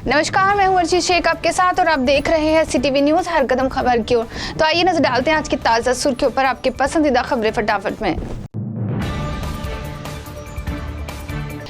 नमस्कार, मैं हूं अर्ची शेख आपके साथ और आप देख रहे हैं सीटीवी न्यूज हर कदम खबर की ओर। तो आइए नजर डालते हैं आज की ताजा सुर्खियों पर आपके पसंदीदा खबरें फटाफट में।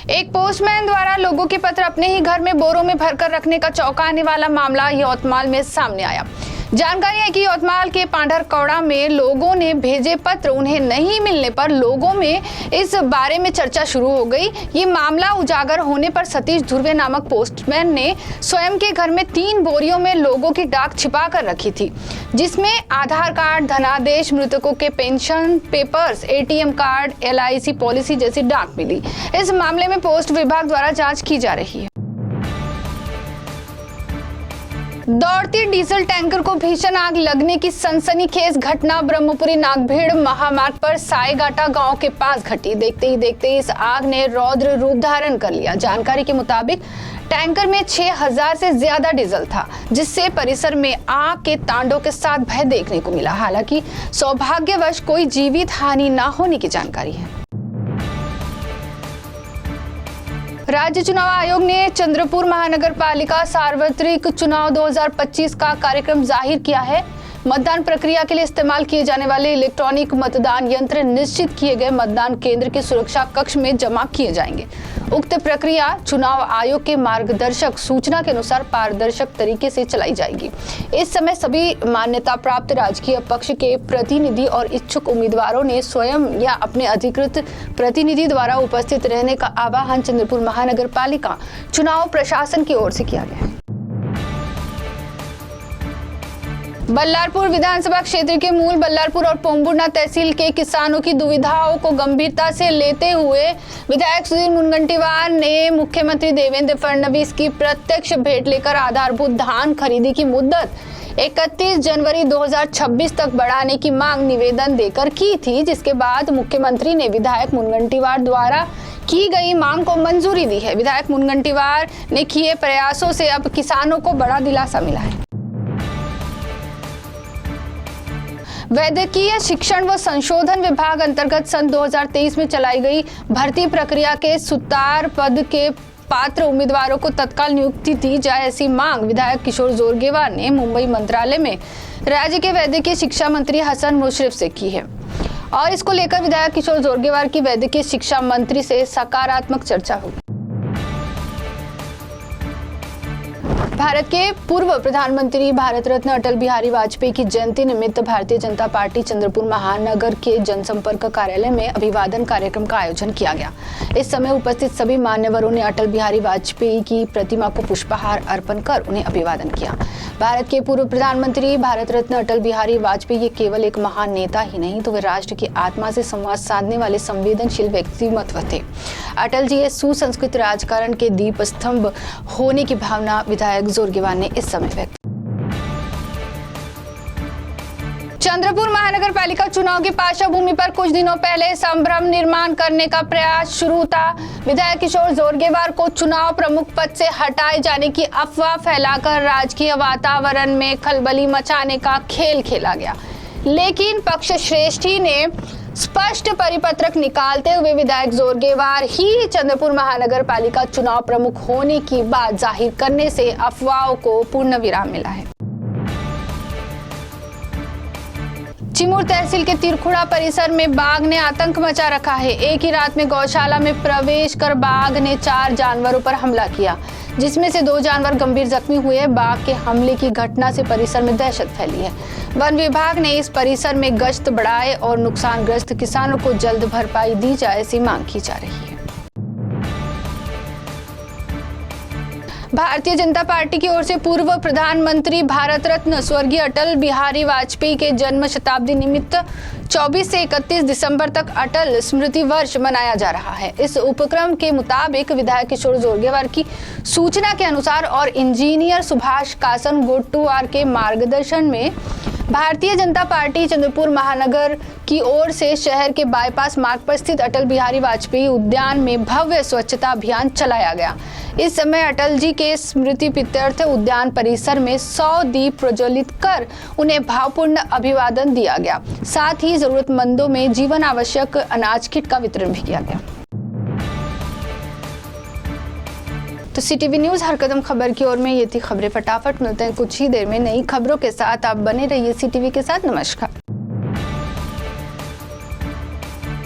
एक पोस्टमैन द्वारा लोगों के पत्र अपने ही घर में बोरों में भरकर रखने का चौंकाने वाला मामला यवतमाल में सामने आया। जानकारी है कि यवतमाल के पांढरकौड़ा में लोगों ने भेजे पत्र उन्हें नहीं मिलने पर लोगों में इस बारे में चर्चा शुरू हो गई। ये मामला उजागर होने पर सतीश धुर्वे नामक पोस्टमैन ने स्वयं के घर में 3 बोरियों में लोगों की डाक छिपा कर रखी थी, जिसमें आधार कार्ड, धनादेश, मृतकों के pension papers, ATM card, LIC policy जैसी डाक मिली। इस मामले में पोस्ट विभाग द्वारा जांच की जा रही है। दौड़ती डीजल टैंकर को भीषण आग लगने की सनसनीखेज घटना ब्रह्मपुरी नागभीड़ महामार्ग पर साईगाटा गांव के पास घटी। देखते ही इस आग ने रौद्र रूप धारण कर लिया। जानकारी के मुताबिक टैंकर में 6000 से ज्यादा डीजल था, जिससे परिसर में आग के तांडव के साथ भय देखने को मिला। हालांकि सौभाग्यवश कोई जीवित हानि न होने की जानकारी है। राज्य चुनाव आयोग ने चंद्रपुर महानगर पालिका सार्वत्रिक चुनाव 2025 का कार्यक्रम जाहिर किया है। मतदान प्रक्रिया के लिए इस्तेमाल किए जाने वाले इलेक्ट्रॉनिक मतदान यंत्र निश्चित किए गए मतदान केंद्र के सुरक्षा कक्ष में जमा किए जाएंगे। उक्त प्रक्रिया चुनाव आयोग के मार्गदर्शक सूचना के अनुसार पारदर्शक तरीके से चलाई जाएगी। इस समय सभी मान्यता प्राप्त राजकीय पक्ष के प्रतिनिधि और इच्छुक उम्मीदवारों ने स्वयं या अपने अधिकृत प्रतिनिधि द्वारा उपस्थित रहने का आह्वान चंद्रपुर महानगर पालिका चुनाव प्रशासन की ओर से किया गया है। बल्लारपुर विधानसभा क्षेत्र के मूल बल्लारपुर और पोम्बुर्ना तहसील के किसानों की दुविधाओं को गंभीरता से लेते हुए विधायक सुधीर मुनगंटीवार ने मुख्यमंत्री देवेंद्र फडणवीस की प्रत्यक्ष भेंट लेकर आधारभूत धान खरीदी की मुद्दत 31 जनवरी 2026 तक बढ़ाने की मांग निवेदन देकर की थी, जिसके बाद मुख्यमंत्री ने विधायक मुनगंटीवार द्वारा की गई मांग को मंजूरी दी है। विधायक मुनगंटीवार ने किए प्रयासों से अब किसानों को बड़ा दिलासा मिला है। वैद्यकीय शिक्षण व संशोधन विभाग अंतर्गत सन 2023 में चलाई गई भर्ती प्रक्रिया के सुतार पद के पात्र उम्मीदवारों को तत्काल नियुक्ति दी जाए, ऐसी मांग विधायक किशोर जोरगेवार ने मुंबई मंत्रालय में राज्य के वैद्यकीय शिक्षा मंत्री हसन मुशर्रफ से की है और इसको लेकर विधायक किशोर जोरगेवार की वैद्यकीय शिक्षा मंत्री से सकारात्मक चर्चा हुई। भारत के पूर्व प्रधानमंत्री भारत रत्न अटल बिहारी वाजपेयी की जयंती निमित्त भारतीय जनता पार्टी चंद्रपुर महानगर के जनसंपर्क कार्यालय में अभिवादन कार्यक्रम का आयोजन किया गया। इस समय उपस्थित सभी मान्यवरों ने अटल बिहारी वाजपेयी की प्रतिमा को पुष्पहार अर्पण कर उन्हें अभिवादन किया। भारत के पूर्व प्रधानमंत्री भारत रत्न अटल बिहारी वाजपेयी ये केवल एक महान नेता ही नहीं तो वे राष्ट्र की आत्मा से संवाद साधने वाले संवेदनशील व्यक्तिमत्व थे। अटल जी सुसंस्कृत राजकारण के दीप स्तंभ होने की भावना विधायक जोरगेवार ने इस समय व्यक्त। चंद्रपुर महानगर पालिका चुनाव की पार्श्वभूमि पर कुछ दिनों पहले संभ्रम निर्माण करने का प्रयास शुरू था। विधायक किशोर जोरगेवार को चुनाव प्रमुख पद से हटाए जाने की अफवाह फैलाकर राजकीय वातावरण में खलबली मचाने का खेल खेला गया, लेकिन पक्ष श्रेष्ठी ने स्पष्ट परिपत्रक निकालते हुए विधायक जोरगेवार ही चंद्रपुर महानगर पालिका चुनाव प्रमुख होने की बात जाहिर करने से अफवाहों को पूर्ण विराम मिला है। चिमूर तहसील के तिरखुड़ा परिसर में बाघ ने आतंक मचा रखा है। एक ही रात में गौशाला में प्रवेश कर बाघ ने 4 जानवरों पर हमला किया, जिसमें से 2 जानवर गंभीर जख्मी हुए। बाघ के हमले की घटना से परिसर में दहशत फैली है। वन विभाग ने इस परिसर में गश्त बढ़ाए और नुकसानग्रस्त किसानों को जल्द भरपाई दी जाए, ऐसी मांग की जा रही है। भारतीय जनता पार्टी की ओर से पूर्व प्रधानमंत्री भारत रत्न स्वर्गीय अटल बिहारी वाजपेयी के जन्म शताब्दी निमित्त 24 से 31 दिसंबर तक अटल स्मृति वर्ष मनाया जा रहा है। इस उपक्रम के मुताबिक विधायक किशोर जोरगेवार की सूचना के अनुसार और इंजीनियर सुभाष कासन गोटुआर के मार्गदर्शन में भारतीय जनता पार्टी चंद्रपुर महानगर की ओर से शहर के बाईपास मार्ग पर स्थित अटल बिहारी वाजपेयी उद्यान में भव्य स्वच्छता अभियान चलाया गया। इस समय अटल जी के स्मृति प्रीत्यर्थ उद्यान परिसर में 100 दीप प्रज्वलित कर उन्हें भावपूर्ण अभिवादन दिया गया। साथ ही जरूरतमंदों में जीवन आवश्यक अनाज किट का वितरण भी किया गया। तो CTV न्यूज़ हर कदम खबर की ओर में ये थी खबरें। फटाफट मिलते हैं कुछ ही देर में नई खबरों के साथ। आप बने रहिए CTV के साथ। नमस्कार।